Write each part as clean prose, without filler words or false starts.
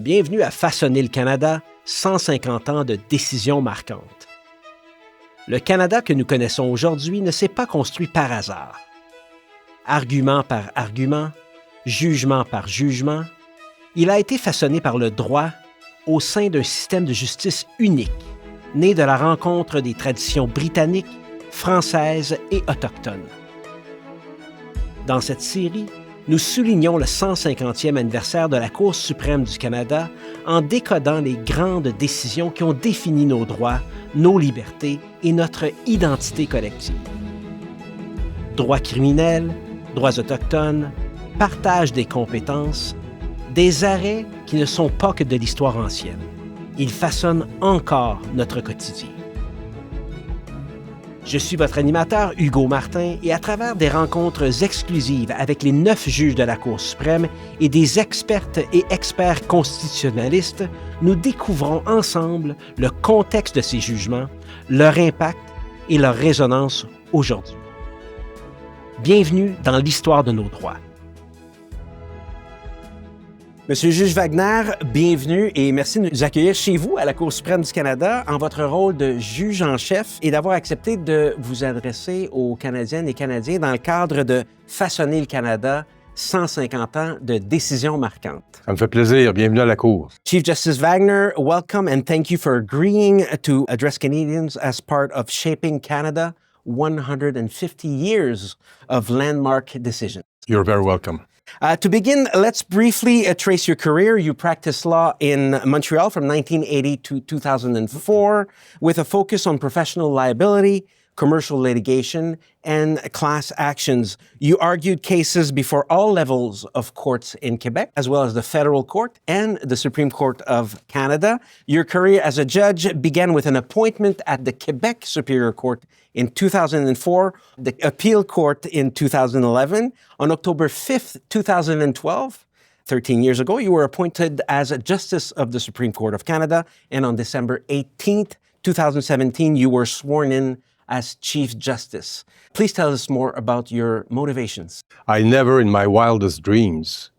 Bienvenue à Façonner le Canada, 150 ans de décisions marquantes. Le Canada que nous connaissons aujourd'hui ne s'est pas construit par hasard. Argument par argument, jugement par jugement, il a été façonné par le droit au sein d'un système de justice unique, né de la rencontre des traditions britanniques, françaises et autochtones. Dans cette série, nous soulignons le 150e anniversaire de la Cour suprême du Canada en décodant les grandes décisions qui ont défini nos droits, nos libertés et notre identité collective. Droits criminels, droits autochtones, partage des compétences, des arrêts qui ne sont pas que de l'histoire ancienne. Ils façonnent encore notre quotidien. Je suis votre animateur, Hugo Martin, et à travers des rencontres exclusives avec les 9 juges de la Cour suprême et des expertes et experts constitutionnalistes, nous découvrons ensemble le contexte de ces jugements, leur impact et leur résonance aujourd'hui. Bienvenue dans l'histoire de nos droits. Monsieur le juge Wagner, bienvenue et merci de nous accueillir chez vous à la Cour suprême du Canada en votre rôle de juge en chef et d'avoir accepté de vous adresser aux Canadiennes et Canadiens dans le cadre de Façonner le Canada, 150 ans de décisions marquantes. Ça me fait plaisir. Bienvenue à la Cour. Chief Justice Wagner, welcome and thank you for agreeing to address Canadians as part of Shaping Canada, 150 years of landmark decisions. You're very welcome. To begin, let's briefly trace your career. You practiced law in Montreal from 1980 to 2004 with a focus on professional liability, commercial litigation, and class actions. You argued cases before all levels of courts in Quebec, as well as the Federal Court and the Supreme Court of Canada. Your career as a judge began with an appointment at the Quebec Superior Court in 2004, the Appeal Court in 2011. On October 5th, 2012, 13 years ago, you were appointed as a Justice of the Supreme Court of Canada, and on December 18th, 2017, you were sworn in as Chief Justice. Please tell us more about your motivations. I never in my wildest dreams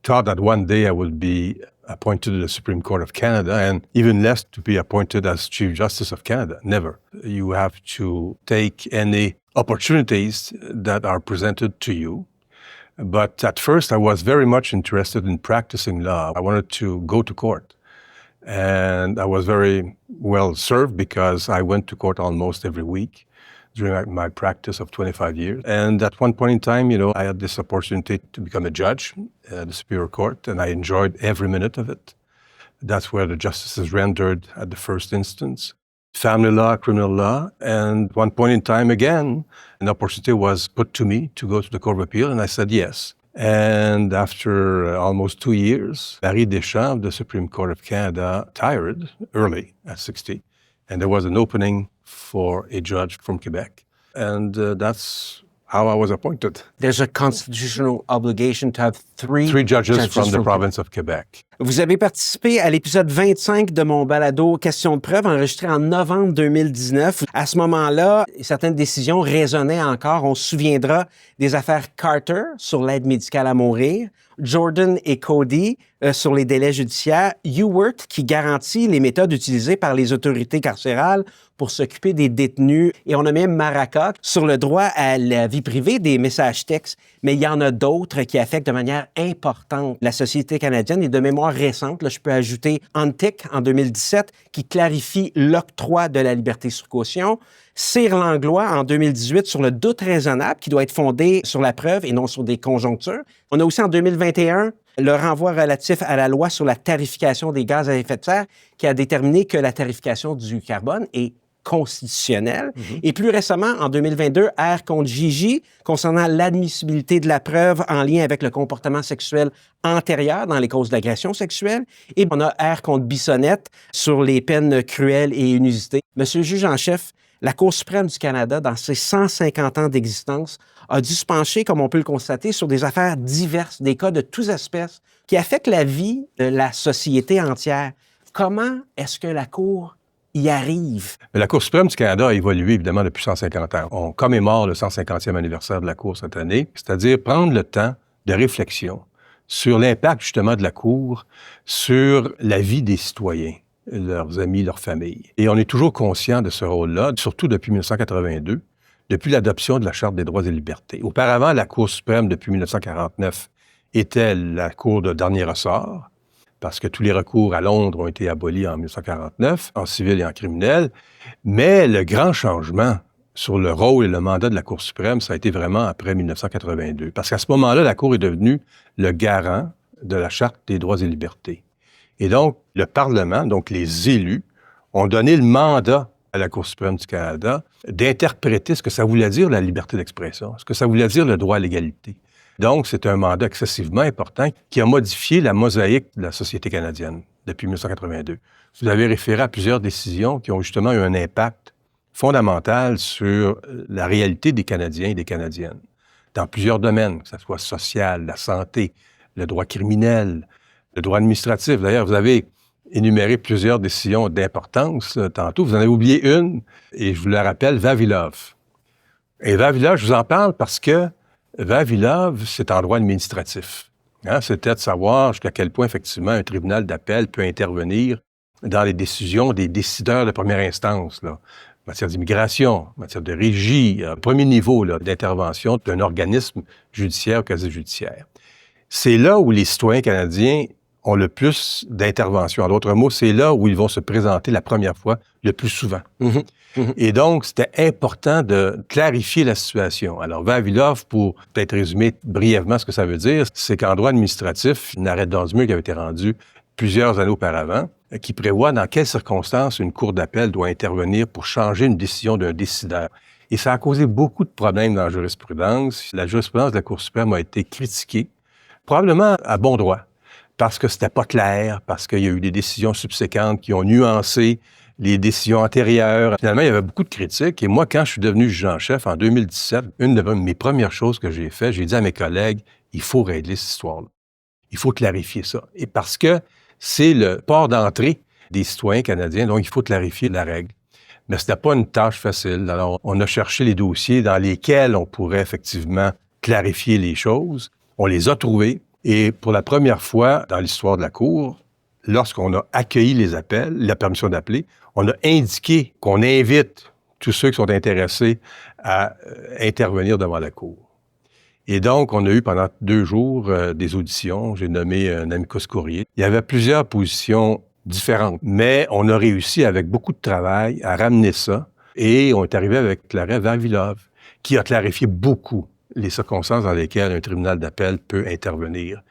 thought that one day I would be appointed to the Supreme Court of Canada, and even less to be appointed as Chief Justice of Canada. Never. You have to take any opportunities that are presented to you. But at first, I was very much interested in practicing law. I wanted to go to court. And I was very well served because I went to court almost every week during my practice of 25 years. And at one point in time, I had this opportunity to become a judge at the Superior Court, and I enjoyed every minute of it. That's where the justice is rendered at the first instance. Family law, criminal law, and at one point in time, again, an opportunity was put to me to go to the Court of Appeal, and I said yes. And after almost 2 years, Marie Deschamps of the Supreme Court of Canada retired early at 60, and there was an opening for a judge from Quebec. And that's how I was appointed. There's a constitutional obligation to have three judges from the province of Quebec. Vous avez participé à l'épisode 25 de mon balado Questions de preuve enregistré en novembre 2019. À ce moment-là, certaines décisions résonnaient encore. On se souviendra des affaires Carter sur l'aide médicale à mourir, Jordan et Cody sur les délais judiciaires, Ewert qui garantit les méthodes utilisées par les autorités carcérales pour s'occuper des détenus, et on a même Maraca sur le droit à la vie privée des messages textes. Mais il y en a d'autres qui affectent de manière importante la société canadienne et de mémoire récente. Là, je peux ajouter Antic en 2017 qui clarifie l'octroi de la liberté sur caution. Cyr Langlois en 2018 sur le doute raisonnable qui doit être fondé sur la preuve et non sur des conjonctures. On a aussi en 2021 le renvoi relatif à la loi sur la tarification des gaz à effet de serre qui a déterminé que la tarification du carbone est constitutionnelle. Et plus récemment, en 2022, R contre Gigi, concernant l'admissibilité de la preuve en lien avec le comportement sexuel antérieur dans les causes d'agression sexuelle. Et on a R contre Bissonnette sur les peines cruelles et inusitées. Monsieur le juge en chef, la Cour suprême du Canada, dans ses 150 ans d'existence, a dû se pencher, comme on peut le constater, sur des affaires diverses, des cas de toutes espèces qui affectent la vie de la société entière. Comment est-ce que la Cour y arrive? La Cour suprême du Canada a évolué, évidemment, depuis 150 ans. On commémore le 150e anniversaire de la Cour cette année, c'est-à-dire prendre le temps de réflexion sur l'impact justement de la Cour sur la vie des citoyens, leurs amis, leurs familles. Et on est toujours conscient de ce rôle-là, surtout depuis 1982, depuis l'adoption de la Charte des droits et libertés. Auparavant, la Cour suprême, depuis 1949, était la Cour de dernier ressort, parce que tous les recours à Londres ont été abolis en 1949, en civil et en criminel. Mais le grand changement sur le rôle et le mandat de la Cour suprême, ça a été vraiment après 1982. Parce qu'à ce moment-là, la Cour est devenue le garant de la Charte des droits et libertés. Et donc, le Parlement, donc les élus, ont donné le mandat à la Cour suprême du Canada d'interpréter ce que ça voulait dire la liberté d'expression, ce que ça voulait dire le droit à l'égalité. Donc, c'est un mandat excessivement important qui a modifié la mosaïque de la société canadienne depuis 1982. Vous avez référé à plusieurs décisions qui ont justement eu un impact fondamental sur la réalité des Canadiens et des Canadiennes, dans plusieurs domaines, que ce soit social, la santé, le droit criminel, le droit administratif. D'ailleurs, vous avez énuméré plusieurs décisions d'importance tantôt. Vous en avez oublié une, et je vous la rappelle, Vavilov. Et Vavilov, je vous en parle parce que Vavilov, c'est en droit administratif. C'était de savoir jusqu'à quel point, effectivement, un tribunal d'appel peut intervenir dans les décisions des décideurs de première instance, là, en matière d'immigration, en matière de régie, premier niveau d'intervention d'un organisme judiciaire ou quasi-judiciaire. C'est là où les citoyens canadiens ont le plus d'interventions. En d'autres mots, c'est là où ils vont se présenter la première fois le plus souvent. Et donc, c'était important de clarifier la situation. Alors, Vavilov, pour peut-être résumer brièvement ce que ça veut dire, c'est qu'en droit administratif, un arrêt d'Osmer qui avait été rendu plusieurs années auparavant, qui prévoit dans quelles circonstances une cour d'appel doit intervenir pour changer une décision d'un décideur. Et ça a causé beaucoup de problèmes dans la jurisprudence. La jurisprudence de la Cour suprême a été critiquée, probablement à bon droit, parce que c'était pas clair, parce qu'il y a eu des décisions subséquentes qui ont nuancé les décisions antérieures. Finalement, il y avait beaucoup de critiques. Et moi, quand je suis devenu juge en chef en 2017, une de mes premières choses que j'ai fait, j'ai dit à mes collègues, il faut régler cette histoire-là. Il faut clarifier ça. Et parce que c'est le port d'entrée des citoyens canadiens, donc il faut clarifier la règle. Mais ce n'était pas une tâche facile. Alors, on a cherché les dossiers dans lesquels on pourrait effectivement clarifier les choses. On les a trouvés. Et pour la première fois dans l'histoire de la Cour, lorsqu'on a accueilli les appels, la permission d'appeler, on a indiqué qu'on invite tous ceux qui sont intéressés à intervenir devant la Cour. Et donc, on a eu pendant 2 jours des auditions. J'ai nommé un amicus curiae. Il y avait plusieurs positions différentes, mais on a réussi avec beaucoup de travail à ramener ça et on est arrivé avec l'arrêt Vavilov, qui a clarifié beaucoup les circonstances dans lesquelles un tribunal d'appel peut intervenir.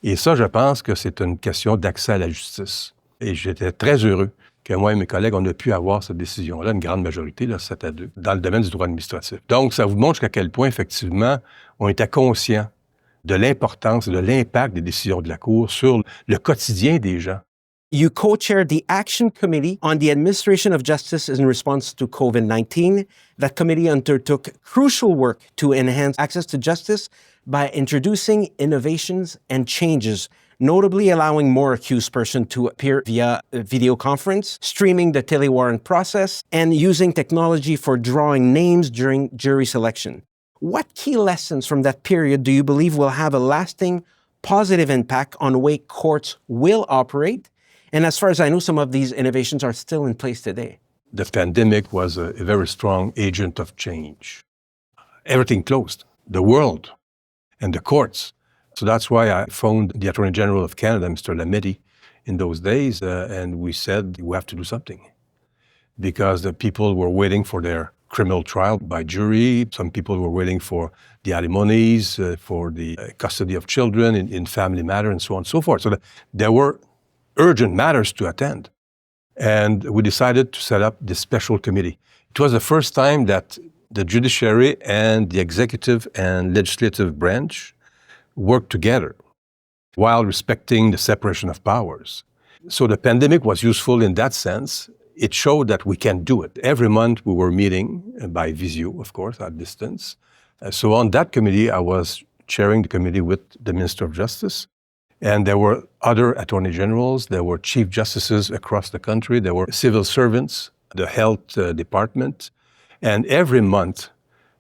Et ça, je pense que c'est une question d'accès à la justice. Et j'étais très heureux que moi et mes collègues, on a pu avoir cette décision-là, une grande majorité, là, 7-2, dans le domaine du droit administratif. Donc, ça vous montre jusqu'à quel point, effectivement, on était conscient de l'importance et de l'impact des décisions de la Cour sur le quotidien des gens. You co-chaired the Action Committee on the Administration of Justice in response to COVID-19. That committee undertook crucial work to enhance access to justice by introducing innovations and changes, notably allowing more accused persons to appear via video conference, streaming the telewarrant process, and using technology for drawing names during jury selection. What key lessons from that period do you believe will have a lasting positive impact on the way courts will operate? And as far as I know, some of these innovations are still in place today. The pandemic was a very strong agent of change. Everything closed, the world and the courts. So that's why I phoned the Attorney General of Canada, Mr. Lametti, in those days, and we said, we have to do something. Because the people were waiting for their criminal trial by jury. Some people were waiting for the alimonies, for the custody of children in family matter, and so on and so forth. So there were urgent matters to attend. And we decided to set up this special committee. It was the first time that the judiciary and the executive and legislative branch worked together while respecting the separation of powers. So the pandemic was useful in that sense. It showed that we can do it. Every month we were meeting by visio, of course, at distance. So on that committee, I was chairing the committee with the Minister of Justice. And there were other attorney generals, there were chief justices across the country, there were civil servants, the health department. And every month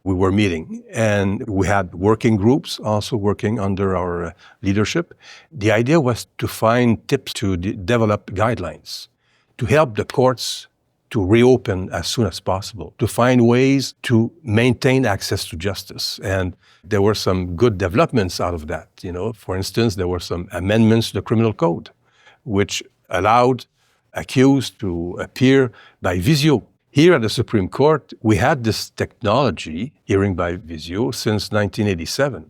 we were meeting. And we had working groups also working under our leadership. The idea was to find tips to develop guidelines, to help the courts to reopen as soon as possible, to find ways to maintain access to justice. And there were some good developments out of that. For instance, there were some amendments to the criminal code, which allowed accused to appear by video. Here at the Supreme Court, we had this technology, hearing by video, since 1987,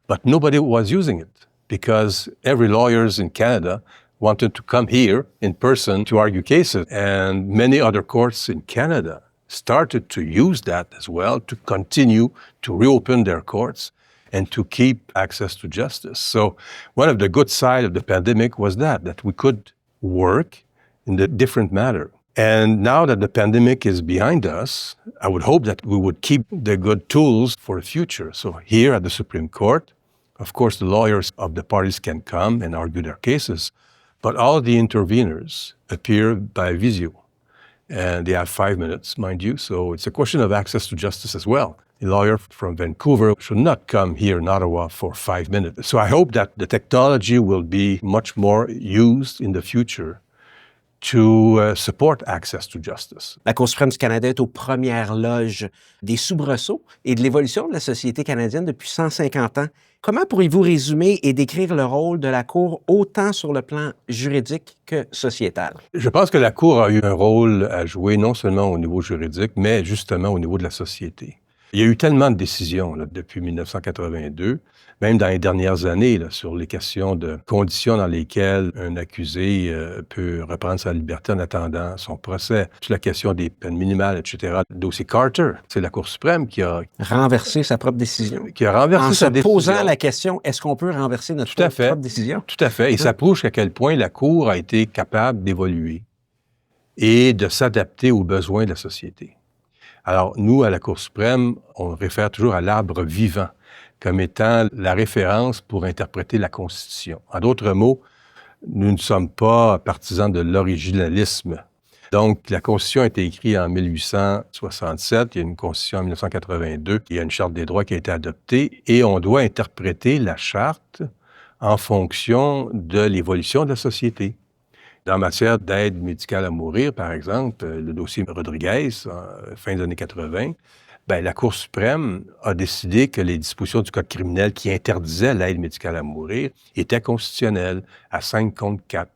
but nobody was using it because every lawyers in Canada wanted to come here in person to argue cases. And many other courts in Canada started to use that as well to continue to reopen their courts and to keep access to justice. So one of the good sides of the pandemic was that we could work in a different manner. And now that the pandemic is behind us, I would hope that we would keep the good tools for the future. So here at the Supreme Court, of course, the lawyers of the parties can come and argue their cases, but all the interveners appear by video. And they have 5 minutes, mind you, so it's a question of access to justice as well. A lawyer from Vancouver should not come here in Ottawa for 5 minutes. So I hope that the technology will be much more used in the future to support access to justice. La Cour suprême du Canada est aux premières loges des soubresauts et de l'évolution de la société canadienne depuis 150 ans. Comment pourriez-vous résumer et décrire le rôle de la Cour autant sur le plan juridique que sociétal? Je pense que la Cour a eu un rôle à jouer non seulement au niveau juridique, mais justement au niveau de la société. Il y a eu tellement de décisions depuis 1982, même dans les dernières années, sur les questions de conditions dans lesquelles un accusé peut reprendre sa liberté en attendant son procès, sur la question des peines minimales, etc. Le dossier Carter, c'est la Cour suprême qui a renversé sa propre décision. Qui a renversé sa décision. En se posant la question, est-ce qu'on peut renverser notre propre décision? Tout à fait. Et ça prouve à quel point la Cour a été capable d'évoluer et de s'adapter aux besoins de la société. Alors, nous, à la Cour suprême, on réfère toujours à l'arbre vivant comme étant la référence pour interpréter la Constitution. En d'autres mots, nous ne sommes pas partisans de l'originalisme. Donc, la Constitution a été écrite en 1867, il y a une Constitution en 1982, il y a une Charte des droits qui a été adoptée, et on doit interpréter la Charte en fonction de l'évolution de la société. En matière d'aide médicale à mourir, par exemple, le dossier Rodriguez, fin des années 80, la Cour suprême a décidé que les dispositions du Code criminel qui interdisaient l'aide médicale à mourir étaient constitutionnelles à 5 contre 4.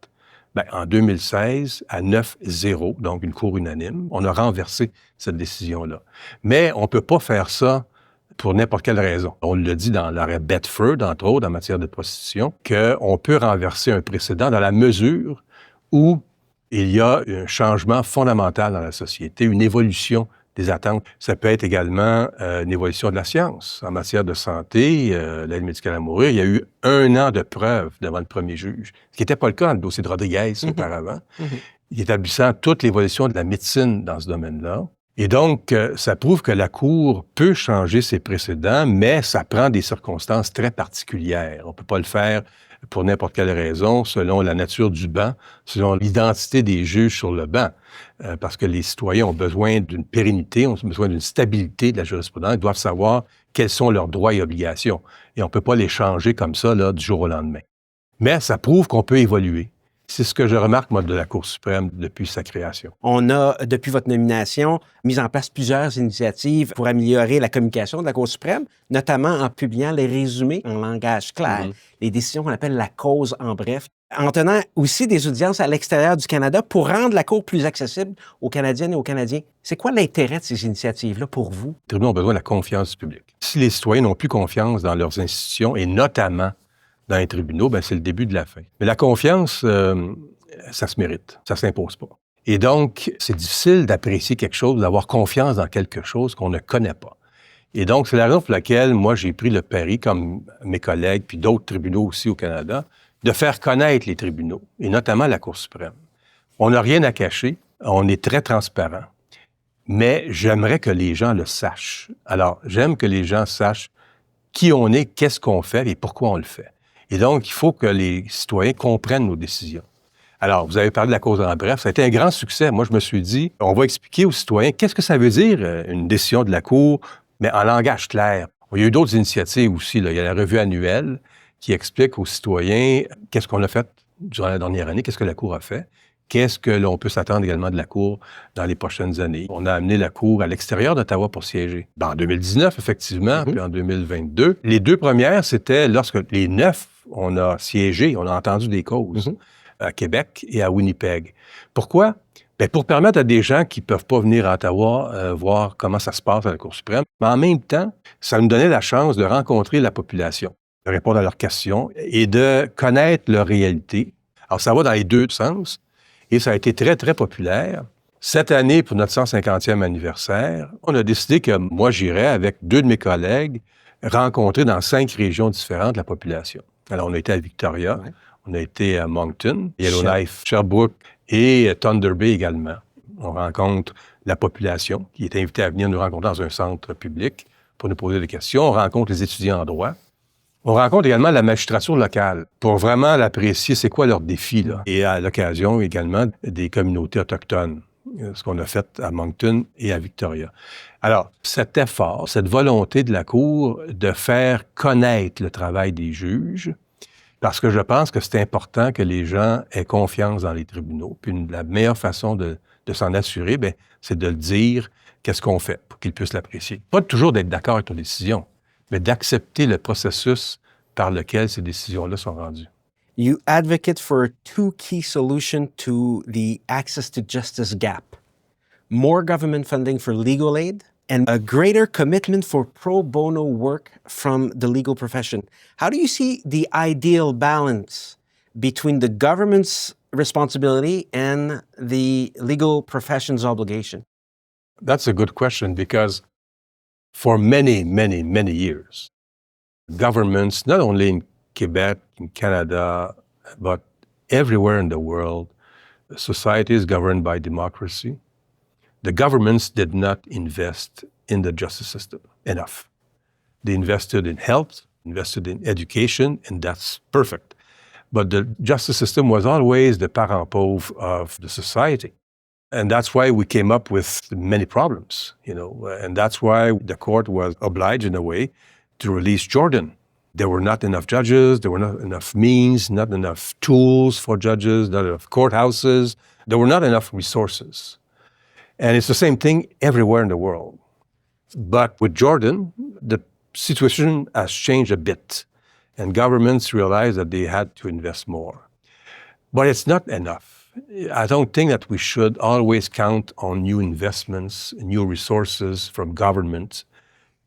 En 2016, à 9-0, donc une cour unanime, on a renversé cette décision-là. Mais on ne peut pas faire ça pour n'importe quelle raison. On le dit dans l'arrêt Bedford, entre autres, en matière de prostitution, qu'on peut renverser un précédent dans la mesure où il y a un changement fondamental dans la société, une évolution des attentes. Ça peut être également une évolution de la science. En matière de santé, l'aide médicale à mourir, il y a eu 1 an de preuve devant le premier juge, ce qui n'était pas le cas dans le dossier de Rodriguez auparavant, établissant toute l'évolution de la médecine dans ce domaine-là. Et donc, ça prouve que la Cour peut changer ses précédents, mais ça prend des circonstances très particulières. On ne peut pas le faire pour n'importe quelle raison, selon la nature du banc, selon l'identité des juges sur le banc, parce que les citoyens ont besoin d'une pérennité, ont besoin d'une stabilité de la jurisprudence, ils doivent savoir quels sont leurs droits et obligations. Et on ne peut pas les changer comme ça, du jour au lendemain. Mais ça prouve qu'on peut évoluer. C'est ce que je remarque, moi, de la Cour suprême depuis sa création. On a, depuis votre nomination, mis en place plusieurs initiatives pour améliorer la communication de la Cour suprême, notamment en publiant les résumés en langage clair, les décisions qu'on appelle la cause en bref, en tenant aussi des audiences à l'extérieur du Canada pour rendre la Cour plus accessible aux Canadiennes et aux Canadiens. C'est quoi l'intérêt de ces initiatives-là pour vous? Les tribunaux ont besoin de la confiance du public. Si les citoyens n'ont plus confiance dans leurs institutions, et notamment dans les tribunaux, c'est le début de la fin. Mais la confiance, ça se mérite, ça s'impose pas. Et donc, c'est difficile d'apprécier quelque chose, d'avoir confiance dans quelque chose qu'on ne connaît pas. Et donc, c'est la raison pour laquelle, moi, j'ai pris le pari, comme mes collègues, puis d'autres tribunaux aussi au Canada, de faire connaître les tribunaux, et notamment la Cour suprême. On n'a rien à cacher, on est très transparent, mais j'aimerais que les gens le sachent. Alors, j'aime que les gens sachent qui on est, qu'est-ce qu'on fait et pourquoi on le fait. Et donc, il faut que les citoyens comprennent nos décisions. Alors, vous avez parlé de la cause en bref, ça a été un grand succès. Moi, je me suis dit, on va expliquer aux citoyens qu'est-ce que ça veut dire, une décision de la Cour, mais en langage clair. Il y a eu d'autres initiatives aussi. Là. Il y a la revue annuelle qui explique aux citoyens qu'est-ce qu'on a fait durant la dernière année, qu'est-ce que la Cour a fait, qu'est-ce que l'on peut s'attendre également de la Cour dans les prochaines années. On a amené la Cour à l'extérieur d'Ottawa pour siéger. En 2019, effectivement, puis en 2022. Les deux premières, c'était lorsque les 9, on a siégé, on a entendu des causes à Québec et à Winnipeg. Pourquoi? Bien, pour permettre à des gens qui ne peuvent pas venir à Ottawa voir comment ça se passe à la Cour suprême, mais en même temps, ça nous donnait la chance de rencontrer la population, de répondre à leurs questions et de connaître leur réalité. Alors, ça va dans les deux sens et ça a été très, très populaire. Cette année, pour notre 150e anniversaire, on a décidé que moi, j'irais avec 2 de mes collègues rencontrer dans 5 régions différentes la population. Alors, on a été à Victoria, on a été à Moncton, Yellowknife, Sherbrooke et Thunder Bay également. On rencontre la population qui est invitée à venir nous rencontrer dans un centre public pour nous poser des questions. On rencontre les étudiants en droit. On rencontre également la magistrature locale pour vraiment l'apprécier, c'est quoi leurs défis, là. Et à l'occasion également des communautés autochtones, ce qu'on a fait à Moncton et à Victoria. Alors, cet effort, cette volonté de la Cour de faire connaître le travail des juges, parce que je pense que c'est important que les gens aient confiance dans les tribunaux. Puis la meilleure façon de s'en assurer, bien, c'est de le dire, qu'est-ce qu'on fait pour qu'ils puissent l'apprécier. Pas toujours d'être d'accord avec nos décisions, mais d'accepter le processus par lequel ces décisions-là sont rendues. You advocate for 2 key solutions to the access to justice gap. More government funding for legal aid and a greater commitment for pro bono work from the legal profession. How do you see the ideal balance between the government's responsibility and the legal profession's obligation? That's a good question because for many, many, many years, governments, not only in Quebec, in Canada, but everywhere in the world, society is governed by democracy. The governments did not invest in the justice system enough. They invested in health, invested in education, and that's perfect. But the justice system was always the parent pauvre of the society. And that's why we came up with many problems, and that's why the court was obliged in a way to release Jordan. There were not enough judges, there were not enough means, not enough tools for judges, not enough courthouses, there were not enough resources. And it's the same thing everywhere in the world. But with Jordan, the situation has changed a bit, and governments realized that they had to invest more. But it's not enough. I don't think that we should always count on new investments, new resources from government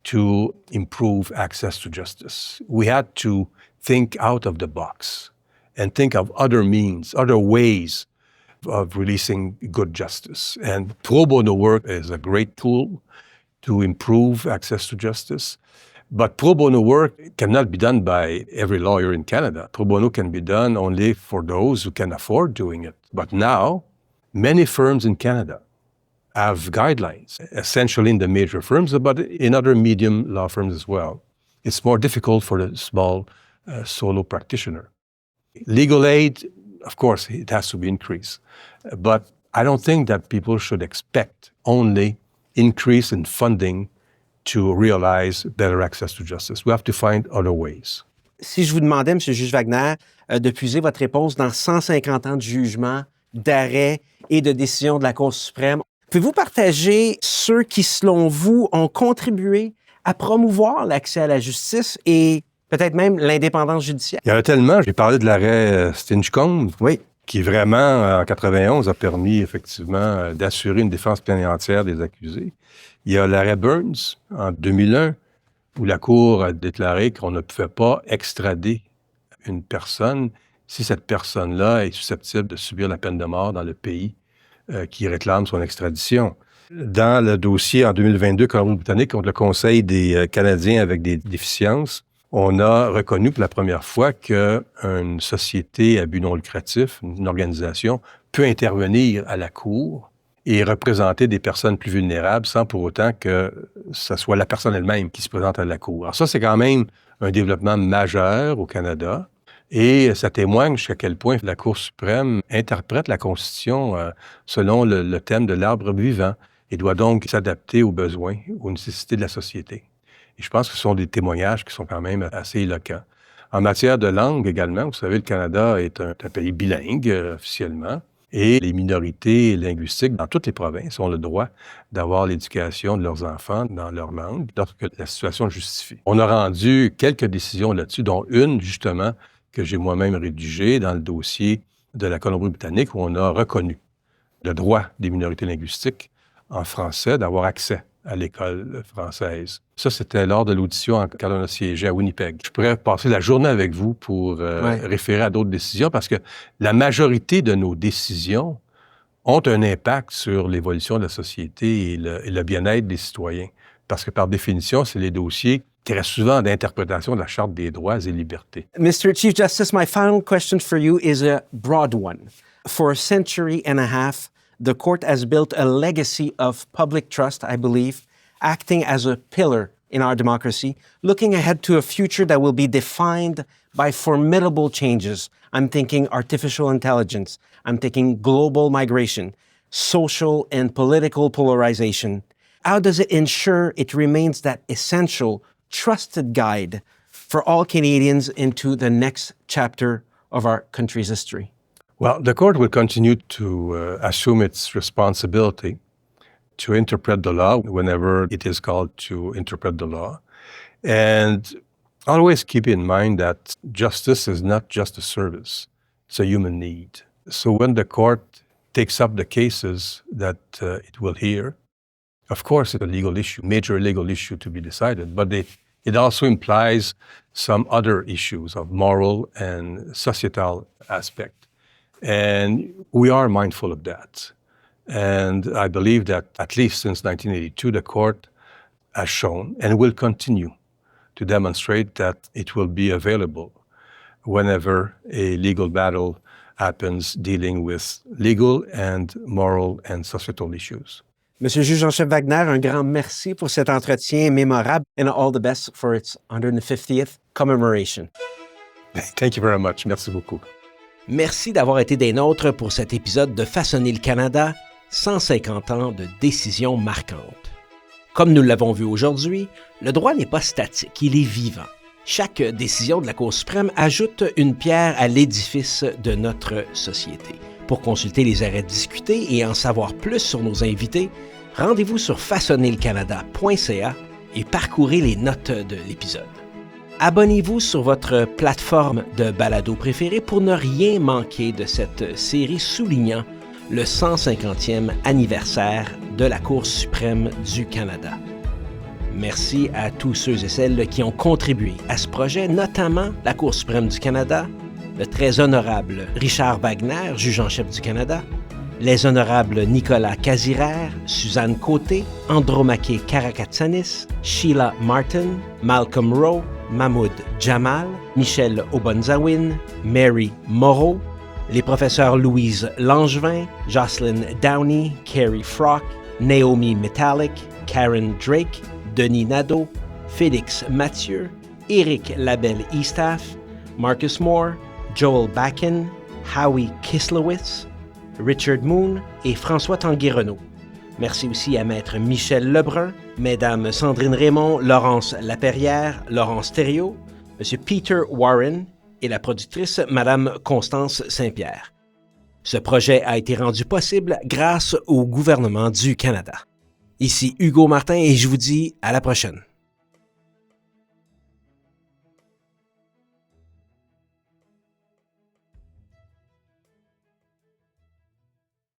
to improve access to justice. We had to think out of the box and think of other means, other ways of releasing good justice. And pro bono work is a great tool to improve access to justice. But pro bono work cannot be done by every lawyer in Canada. Pro bono can be done only for those who can afford doing it. But now, many firms in Canada have guidelines, essentially in the major firms, but in other medium law firms as well. It's more difficult for the small solo practitioner. Legal aid, of course, it has to be increased. But I don't think that people should expect only increase in funding to realize better access to justice. We have to find other ways. Si je vous demandais, M. le juge Wagner, de puiser votre réponse dans 150 ans de jugement, d'arrêt et de décision de la Cour suprême, pouvez-vous partager ceux qui, selon vous, ont contribué à promouvoir l'accès à la justice et peut-être même l'indépendance judiciaire? Il y en a tellement. J'ai parlé de l'arrêt Stinchcombe, qui vraiment, en 91, a permis effectivement d'assurer une défense pleine et entière des accusés. Il y a l'arrêt Burns, en 2001, où la Cour a déclaré qu'on ne pouvait pas extrader une personne si cette personne-là est susceptible de subir la peine de mort dans le pays qui réclame son extradition. Dans le dossier en 2022, Colombie-Britannique contre le Conseil des Canadiens avec des déficiences, on a reconnu pour la première fois qu'une société à but non lucratif, une organisation, peut intervenir à la Cour et représenter des personnes plus vulnérables sans pour autant que ce soit la personne elle-même qui se présente à la Cour. Alors ça, c'est quand même un développement majeur au Canada et ça témoigne jusqu'à quel point la Cour suprême interprète la Constitution selon le thème de l'arbre vivant et doit donc s'adapter aux besoins, aux nécessités de la société. Et je pense que ce sont des témoignages qui sont quand même assez éloquents. En matière de langue également, vous savez, le Canada est un pays bilingue officiellement, et les minorités linguistiques dans toutes les provinces ont le droit d'avoir l'éducation de leurs enfants dans leur langue lorsque la situation le justifie. On a rendu quelques décisions là-dessus, dont une, justement, que j'ai moi-même rédigée dans le dossier de la Colombie-Britannique, où on a reconnu le droit des minorités linguistiques en français d'avoir accès à l'école française. Ça, c'était lors de l'audition quand on a siégé à Winnipeg. Je pourrais passer la journée avec vous pour référer à d'autres décisions parce que la majorité de nos décisions ont un impact sur l'évolution de la société et le bien-être des citoyens. Parce que par définition, c'est les dossiers qui restent souvent d'interprétation de la Charte des droits et libertés. Mr. Chief Justice, my final question for you is a broad one. For a century and a half, the court has built a legacy of public trust, I believe, acting as a pillar in our democracy, looking ahead to a future that will be defined by formidable changes. I'm thinking artificial intelligence. I'm thinking global migration, social and political polarization. How does it ensure it remains that essential, trusted guide for all Canadians into the next chapter of our country's history? Well, the court will continue to assume its responsibility to interpret the law whenever it is called to interpret the law. And always keep in mind that justice is not just a service, it's a human need. So when the court takes up the cases that it will hear, of course, it's a legal issue, major legal issue to be decided, but it also implies some other issues of moral and societal aspect. And we are mindful of that. And I believe that at least since 1982, the court has shown and will continue to demonstrate that it will be available whenever a legal battle happens dealing with legal and moral and societal issues. Monsieur Juge en chef Wagner, un grand merci pour cet entretien mémorable and all the best for its 150th commemoration. Thank you very much. Merci beaucoup. Merci d'avoir été des nôtres pour cet épisode de Façonner le Canada, 150 ans de décisions marquantes. Comme nous l'avons vu aujourd'hui, le droit n'est pas statique, il est vivant. Chaque décision de la Cour suprême ajoute une pierre à l'édifice de notre société. Pour consulter les arrêts discutés et en savoir plus sur nos invités, rendez-vous sur façonnelcanada.ca et parcourez les notes de l'épisode. Abonnez-vous sur votre plateforme de balado préférée pour ne rien manquer de cette série soulignant le 150e anniversaire de la Cour suprême du Canada. Merci à tous ceux et celles qui ont contribué à ce projet, notamment la Cour suprême du Canada, le très honorable Richard Wagner, juge en chef du Canada, les honorables Nicolas Casirer, Suzanne Côté, Andromache Karakatsanis, Sheila Martin, Malcolm Rowe, Mahmoud Jamal, Michel Obonzawin, Mary Moreau, les professeurs Louise Langevin, Jocelyn Downey, Carrie Frock, Naomi Metallic, Karen Drake, Denis Nadeau, Félix Mathieu, Éric Labelle-Eastaff, Marcus Moore, Joel Bakken, Howie Kislowitz, Richard Moon et François Tanguay-Renaud. Merci aussi à Maître Michel Lebrun, Mesdames Sandrine Raymond, Laurence Laperrière, Laurence Thériault, M. Peter Warren et la productrice Madame Constance Saint-Pierre. Ce projet a été rendu possible grâce au gouvernement du Canada. Ici Hugo Martin et je vous dis à la prochaine.